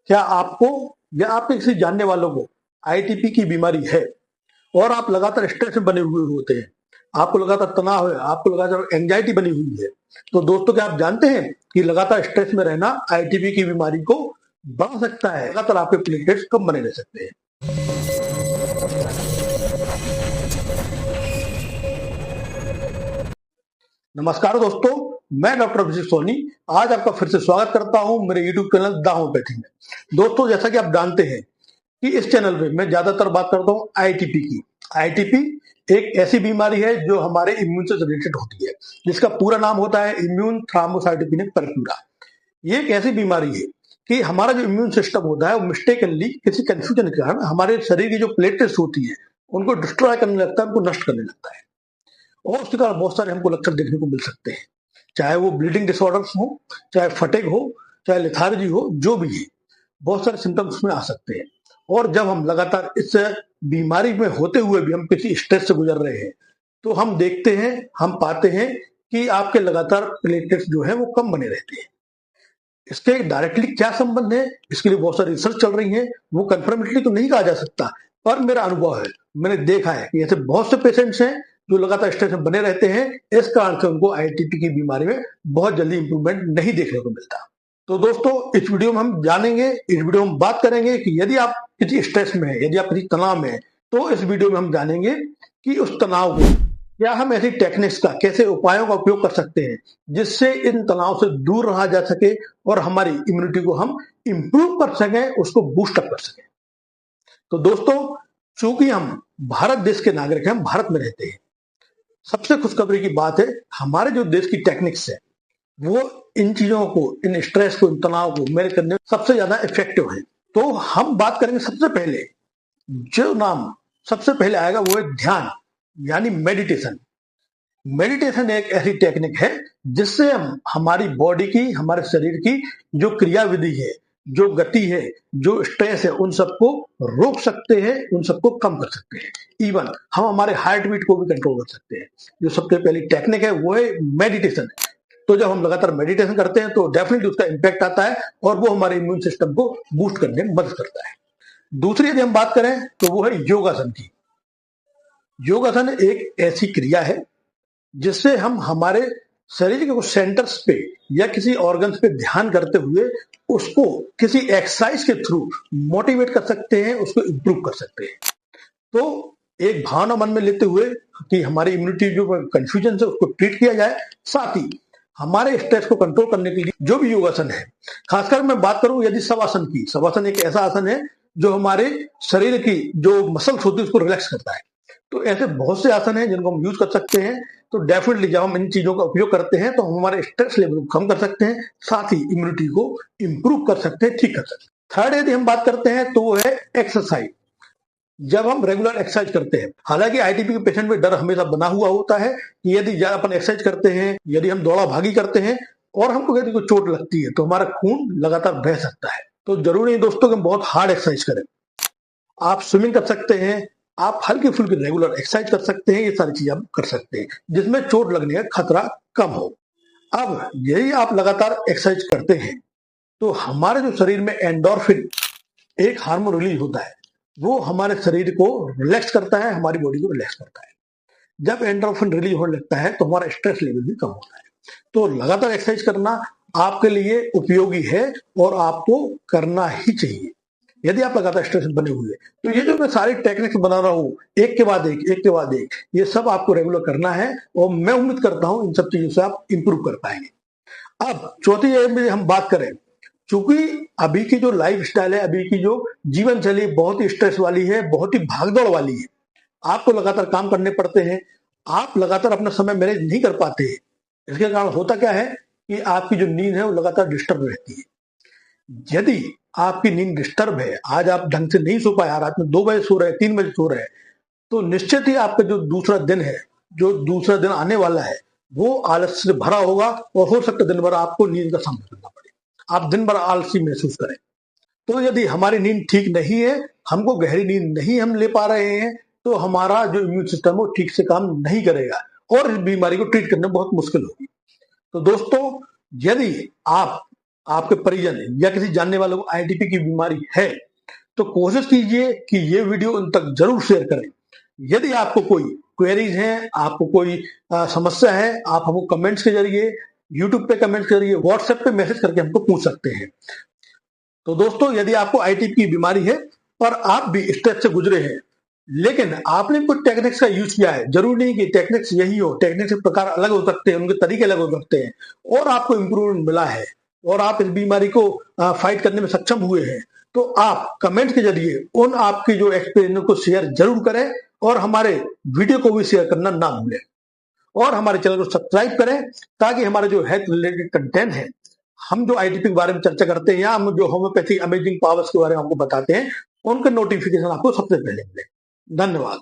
क्या आपको या आपके किसी जानने वालों को आईटीपी की बीमारी है और आप लगातार स्ट्रेस में बने हुए होते हैं, आपको लगातार तनाव है, आपको लगातार एंजाइटी बनी हुई है, तो दोस्तों क्या आप जानते हैं कि लगातार स्ट्रेस में रहना आईटीपी की बीमारी को बढ़ा सकता है। लगातार आपके प्लेटलेट्स कम बने रह सकते हैं। नमस्कार दोस्तों, मैं डॉक्टर अभिषेक सोनी आज आपका फिर से स्वागत करता हूं मेरे यूट्यूब चैनल द होम्योपैथी में। दोस्तों, जैसा कि आप जानते हैं कि इस चैनल में मैं ज्यादातर बात करता हूं आईटीपी की। आईटीपी एक ऐसी बीमारी है जो हमारे इम्यून से रिलेटेड होती है, जिसका पूरा नाम होता है इम्यून थ्रोम्बोसाइटोपेनिक परफ्यूरा। ये एक ऐसी बीमारी है कि हमारा जो इम्यून सिस्टम होता है वो मिस्टेकनली किसी कंफ्यूजन के कारण हमारे शरीर की जो प्लेटलेट्स होती है उनको डिस्ट्रॉय करने लगता है, उनको नष्ट करने लगता है और उसके कारण बहुत सारे हमको लक्षण देखने को मिल सकते हैं, चाहे वो ब्लीडिंग डिसऑर्डर्स हो, चाहे फटेग हो, चाहे लेथार्जी हो, जो भी है बहुत सारे सिम्टम्स में आ सकते हैं। और जब हम लगातार इस बीमारी में होते हुए भी हम किसी स्ट्रेस से गुजर रहे हैं तो हम देखते हैं, हम पाते हैं कि आपके लगातार प्लेटलेट्स जो है वो कम बने रहते हैं। इसके डायरेक्टली क्या संबंध है, इसके लिए बहुत सारी रिसर्च चल रही है, वो कंफर्मेटली तो नहीं कहा जा सकता, पर मेरा अनुभव है, मैंने देखा है कि ऐसे बहुत से पेशेंट्स हैं जो लगातार स्ट्रेस में बने रहते हैं, इस कारण से उनको आईटीपी की बीमारी में बहुत जल्दी इंप्रूवमेंट नहीं देखने को मिलता। तो दोस्तों, इस वीडियो में हम जानेंगे, इस वीडियो में बात करेंगे कि यदि आप किसी स्ट्रेस में है, यदि आप किसी तनाव में है, तो इस वीडियो में हम जानेंगे कि उस तनाव को क्या हम ऐसी टेक्निक्स का, कैसे उपायों का उपयोग कर सकते हैं जिससे इन तनाव से दूर रहा जा सके और हमारी इम्यूनिटी को हम इंप्रूव कर सकें, उसको बूस्ट अप कर सकें। तो दोस्तों, चूंकि हम भारत देश के नागरिक हैं, हम भारत में रहते हैं, सबसे खुशखबरी की बात है हमारे जो देश की टेक्निक्स है वो इन चीजों को, इन स्ट्रेस को, इन तनाव को मैनेज करने में सबसे ज्यादा इफेक्टिव है। तो हम बात करेंगे, सबसे पहले जो नाम सबसे पहले आएगा वो है ध्यान, यानी मेडिटेशन। मेडिटेशन एक ऐसी टेक्निक है जिससे हम हमारी बॉडी की, हमारे शरीर की जो क्रिया विधि है, जो गति है, जो स्ट्रेस है, उन सबको रोक सकते हैं, उन सबको कम कर सकते हैं। इवन हम हमारे हार्ट बीट को भी कंट्रोल कर सकते हैं। जो सबसे पहली टेक्निक है वो है मेडिटेशन। तो जब हम लगातार मेडिटेशन करते हैं तो डेफिनेटली उसका इंपैक्ट आता है और वो हमारे इम्यून सिस्टम को बूस्ट करने में मदद करता है। दूसरी यदि हम बात करें तो वो है योगासन की। योगासन एक ऐसी क्रिया है जिससे हम हमारे शरीर के कुछ सेंटर्स पे या किसी ऑर्गन्स पे ध्यान करते हुए उसको किसी एक्सरसाइज के थ्रू मोटिवेट कर सकते हैं, उसको इंप्रूव कर सकते हैं। तो एक भावना मन में लेते हुए कि हमारी इम्यूनिटी जो कंफ्यूजन है उसको ट्रीट किया जाए, साथ ही हमारे स्ट्रेस को कंट्रोल करने के लिए जो भी योगासन है, खासकर मैं बात करूं यदि शवासन की। शवासन एक ऐसा आसन है जो हमारे शरीर की जो मसल्स होती है उसको रिलैक्स करता है। तो ऐसे बहुत से आसन हैं जिनको हम यूज कर सकते हैं। तो डेफिनेटली जब हम इन चीजों का उपयोग करते हैं तो हम हमारे स्ट्रेस लेवल को कम कर सकते हैं, साथ ही इम्यूनिटी को इंप्रूव कर सकते हैं, ठीक कर सकते हैं। थर्ड यदि हम बात करते हैं तो वो है एक्सरसाइज। जब हम रेगुलर एक्सरसाइज करते हैं, हालांकि आईटीपी के पेशेंट में डर हमेशा बना हुआ होता है कि यदि अपन एक्सरसाइज करते हैं, यदि हम दौड़ा भागी करते हैं और हमको यदि कोई चोट लगती है तो हमारा खून लगातार बह सकता है। तो जरूरी नहीं दोस्तों कि हम बहुत हार्ड एक्सरसाइज करें। आप स्विमिंग कर सकते हैं, आप हल्की फुल्की रेगुलर एक्सरसाइज कर सकते हैं, ये सारी चीजें आप कर सकते हैं जिसमें चोट लगने का खतरा कम हो। अब यदि आप लगातार एक्सरसाइज करते हैं तो हमारे जो शरीर में एंडोर्फिन एक हार्मोन रिलीज होता है, वो हमारे शरीर को रिलैक्स करता है, हमारी बॉडी को रिलैक्स करता है। जब एंडोर्फिन रिलीज होने लगता है तो हमारा स्ट्रेस लेवल भी कम होता है। तो लगातार एक्सरसाइज करना आपके लिए उपयोगी है और आपको करना ही चाहिए यदि आप लगातार स्ट्रेस में बने हुए। तो ये जो मैं सारी टेक्निक्स बना रहा हूँ एक के बाद एक, ये सब आपको रेगुलर करना है और मैं उम्मीद करता हूँ इन सब चीजों से आप इंप्रूव कर पाएंगे। अब चौथी में हम बात करें, चूंकि अभी की जो लाइफ स्टाइल है, अभी की जो जीवन शैली बहुत ही स्ट्रेस वाली है, बहुत ही भागदौड़ वाली है, आपको लगातार काम करने पड़ते हैं, आप लगातार अपना समय मैनेज नहीं कर पाते हैं। इसके कारण होता क्या है कि आपकी जो नींद है वो लगातार डिस्टर्ब रहती है। यदि आपकी नींद डिस्टर्ब है, आज आप ढंग से नहीं सो पाए, रात में 2 बजे सो रहे, 3 बजे सो रहे, तो निश्चित ही आपका जो दूसरा दिन है, जो दूसरा दिन आने वाला है, वो आलस से भरा होगा और हो सकता है दिन भर आपको नींद का सामना करना पड़े, आप दिन भर आलसी महसूस करें। तो यदि हमारी नींद ठीक नहीं है, हमको गहरी नींद नहीं हम ले पा रहे हैं, तो हमारा जो इम्यून सिस्टम है वो ठीक से काम नहीं करेगा और इस बीमारी को ट्रीट करने में बहुत मुश्किल होगी। तो दोस्तों, यदि आप आपके परिजन या किसी जानने वालों को आईटीपी की बीमारी है तो कोशिश कीजिए कि ये वीडियो उन तक जरूर शेयर करें। यदि आपको कोई क्वेरीज हैं, आपको कोई समस्या है, आप हमको कमेंट्स के जरिए, यूट्यूब पे कमेंट्स के जरिए, व्हाट्सएप पे मैसेज करके हमको पूछ सकते हैं। तो दोस्तों, यदि आपको आईटीपी की बीमारी है और आप भी स्टेप से गुजरे हैं लेकिन आपने कुछ टेक्निक्स का यूज किया है, जरूरी नहीं कि टेक्निक्स यही हो, टेक्निक्स के प्रकार अलग हो सकते हैं, उनके तरीके अलग हो सकते हैं, और आपको इम्प्रूवमेंट मिला है और आप इस बीमारी को फाइट करने में सक्षम हुए हैं, तो आप कमेंट के जरिए उन आपकी जो एक्सपीरियंस को शेयर जरूर करें और हमारे वीडियो को भी शेयर करना ना भूलें और हमारे चैनल को सब्सक्राइब करें ताकि हमारे जो हेल्थ रिलेटेड कंटेंट है, हम जो आईटीपी के बारे में चर्चा करते हैं या हम जो होम्योपैथिक अमेजिंग पावर्स के बारे में आपको बताते हैं, उनके नोटिफिकेशन आपको सबसे पहले मिले। धन्यवाद।